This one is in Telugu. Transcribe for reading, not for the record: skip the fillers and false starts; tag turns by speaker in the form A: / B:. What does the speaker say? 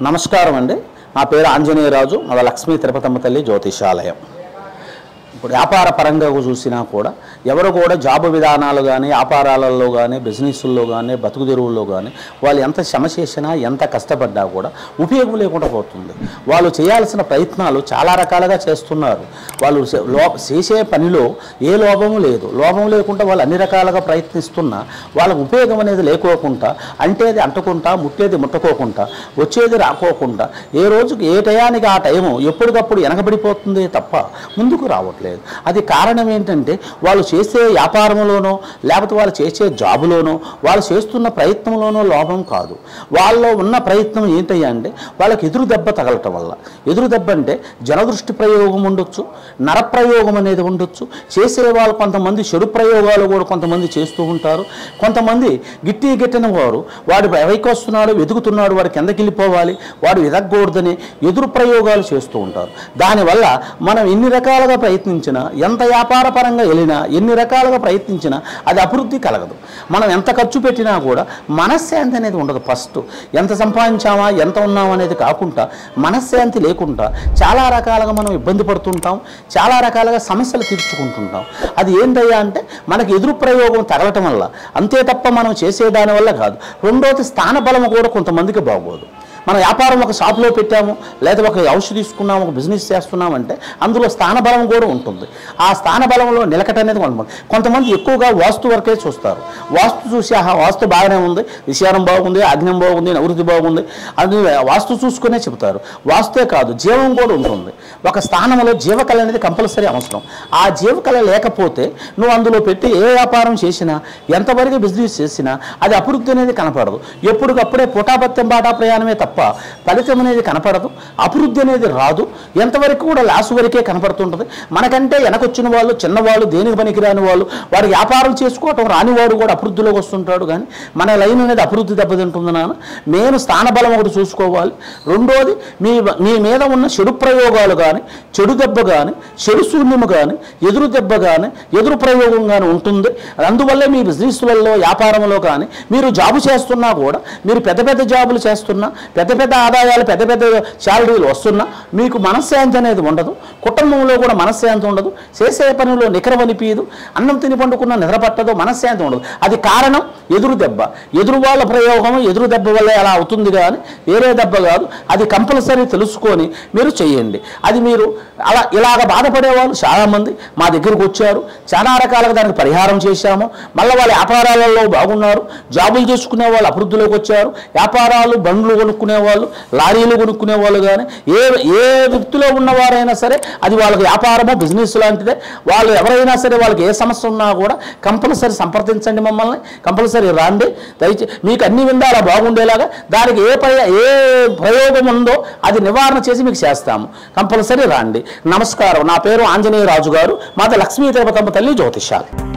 A: నమస్కారం అండి. నా పేరు ఆంజనేయరాజు. మన లక్ష్మీ తిరుపతమ్మ తల్లి జ్యోతిషాలయం. ఇప్పుడు వ్యాపార పరంగా చూసినా కూడా ఎవరు కూడా జాబ్ విధానాలు కానీ వ్యాపారాలలో కానీ బిజినెస్ల్లో కానీ బతుకు తెరువుల్లో కానీ వాళ్ళు ఎంత శ్రమ చేసినా ఎంత కష్టపడ్డా కూడా ఉపయోగం లేకుండా పోతుంది. వాళ్ళు చేయాల్సిన ప్రయత్నాలు చాలా రకాలుగా చేస్తున్నారు. వాళ్ళు చేసే పనిలో ఏ లోపము లేదు. లోపం లేకుండా వాళ్ళు అన్ని రకాలుగా ప్రయత్నిస్తున్నా వాళ్ళకు ఉపయోగం అనేది లేకోకుండా అంటేది అంటుకుంటా ముట్టేది ముట్టుకోకుండా వచ్చేది రాకోకుండా ఏ రోజుకి ఏ టయానికి ఆ టైము ఎప్పటికప్పుడు వెనకబడిపోతుంది తప్ప ముందుకు రావట్లేదు. అది కారణం ఏంటంటే వాళ్ళు చేసే వ్యాపారంలోనో లేకపోతే వాళ్ళు చేసే జాబులోనో వాళ్ళు చేస్తున్న ప్రయత్నంలోనో లోపం కాదు. వాళ్ళలో ఉన్న ప్రయత్నం ఏంటయ్యా అంటే వాళ్ళకి ఎదురు దెబ్బ తగలటం వల్ల. ఎదురు దెబ్బ అంటే జనదృష్టి ప్రయోగం ఉండొచ్చు, నరప్రయోగం అనేది ఉండొచ్చు. చేసే వాళ్ళు కొంతమంది చెడు ప్రయోగాలు కూడా కొంతమంది చేస్తూ ఉంటారు. కొంతమంది గిట్టిన వారు వాడు పైకి వస్తున్నాడు వెతుకుతున్నాడు వాడు కిందకి వెళ్ళిపోవాలి వాడు ఎదగకూడదని ఎదురు ప్రయోగాలు చేస్తూ ఉంటారు. దానివల్ల మనం ఎన్ని రకాలుగా ప్రయత్నించినా ఎంత వ్యాపార పరంగా వెళ్ళినా ఎన్ని రకాలుగా ప్రయత్నించినా అది అభివృద్ధి కలగదు. మనం ఎంత ఖర్చు పెట్టినా కూడా మనశ్శాంతి అనేది ఉండదు. ఫస్ట్ ఎంత సంపాదించామా ఎంత ఉన్నామా అనేది కాకుండా మనశ్శాంతి లేకుండా చాలా రకాలుగా మనం ఇబ్బంది పడుతుంటాం. చాలా రకాలుగా సమస్యలు తీర్చుకుంటుంటాం. అది ఏంటయ్యా అంటే మనకి ఎదురు ప్రయోగం తగలటం వల్ల అంతే తప్ప మనం చేసేదాని వల్ల కాదు. రెండోది స్థాన బలం కూడా కొంతమందికి బాగోదు. మన వ్యాపారం ఒక షాప్లో పెట్టాము లేదా ఒక ఔషధి తీసుకున్నాము ఒక బిజినెస్ చేస్తున్నామంటే అందులో స్థానబలం కూడా ఉంటుంది. ఆ స్థానబలంలో నిలకట అనేది కొంతమంది ఎక్కువగా వాస్తు వరకే చూస్తారు. వాస్తు చూసి వాస్తు బాగానే ఉంది, విషయానం బాగుంది, అగ్నం బాగుంది, నవృత్తి బాగుంది అది వాస్తు చూసుకునే చెబుతారు. వాస్తే కాదు జీవం కూడా ఉంటుంది. ఒక స్థానంలో జీవకళ అనేది కంపల్సరీ అవసరం. ఆ జీవకళ లేకపోతే నువ్వు అందులో పెట్టి ఏ వ్యాపారం చేసినా ఎంతవరకు బిజినెస్ చేసినా అది అభివృద్ధి అనేది కనపడదు. ఎప్పటికప్పుడే పుటాపత్యం బాటా ప్రయాణమే తప్ప ఫలితం అనేది కనపడదు. అభివృద్ధి అనేది రాదు. ఎంతవరకు కూడా లాస్ వరకే కనపడుతుంటుంది. మనకంటే వెనకొచ్చిన వాళ్ళు చిన్నవాళ్ళు దేనికి పనికిరాని వాళ్ళు వాడు వ్యాపారం చేసుకోవటం రానివాడు కూడా అభివృద్ధిలోకి వస్తుంటాడు. కానీ మన లైన్ అనేది అభివృద్ధి దెబ్బతింటుంది నాన్న. నేను స్థానబలం ఒకటి చూసుకోవాలి. రెండోది మీ మీద ఉన్న చెడు ప్రయోగాలు కానీ చెడు దెబ్బ కానీ చెడు శూన్యము కానీ ఎదురు దెబ్బ కానీ ఎదురు ప్రయోగం కానీ ఉంటుంది. అందువల్లే మీ బిజినెస్లలో వ్యాపారంలో కానీ మీరు జాబు చేస్తున్నా కూడా మీరు పెద్ద పెద్ద జాబులు చేస్తున్నా పెద్ద పెద్ద ఆదాయాలు పెద్ద పెద్ద శాలరీలు వస్తున్నా మీకు మనశ్శాంతి అనేది ఉండదు. కుటుంబంలో కూడా మనశ్శాంతి ఉండదు. చేసే పనిలో నికరవనిపీదు. అన్నం తిని పండుకున్న నిద్ర పట్టదు. మనశ్శాంతి ఉండదు. అది కారణం ఎదురు దెబ్బ. ఎదురు వాళ్ళ ప్రయోగం ఎదురు దెబ్బ వల్ల అలా అవుతుంది కానీ వేరే దెబ్బ కాదు. అది కంపల్సరీ తెలుసుకొని మీరు చేయండి. అది మీరు ఇలాగ బాధపడేవాళ్ళు చాలామంది మా దగ్గరకు వచ్చారు. చాలా రకాలుగా దానికి పరిహారం చేశాము. మళ్ళీ వాళ్ళ వ్యాపారాలలో బాగున్నారు. జాబులు చేసుకునే వాళ్ళు అభివృద్ధిలోకి వచ్చారు. వ్యాపారాలు బండ్లు కొనుక్కునే వాళ్ళు లారీలు కొనుక్కునే వాళ్ళు కానీ ఏ వృత్తిలో ఉన్నవారైనా సరే అది వాళ్ళకి వ్యాపారమో బిజినెస్ లాంటిదే. వాళ్ళు ఎవరైనా సరే వాళ్ళకి ఏ సమస్య ఉన్నా కూడా కంపల్సరీ సంప్రదించండి మమ్మల్ని. కంపల్సరీ రాండి. దయచేసి మీకు అన్ని విధాలా బాగుండేలాగా దానికి ఏ ప్రయోగం ఉందో అది నివారణ చేసి మీకు చేస్తాము. కంపల్సరీ రాండి. నమస్కారం. నా పేరు ఆంజనేయరాజు గారు. మాది లక్ష్మీ తిరుపతమ్మ తల్లి జ్యోతిషాలయం.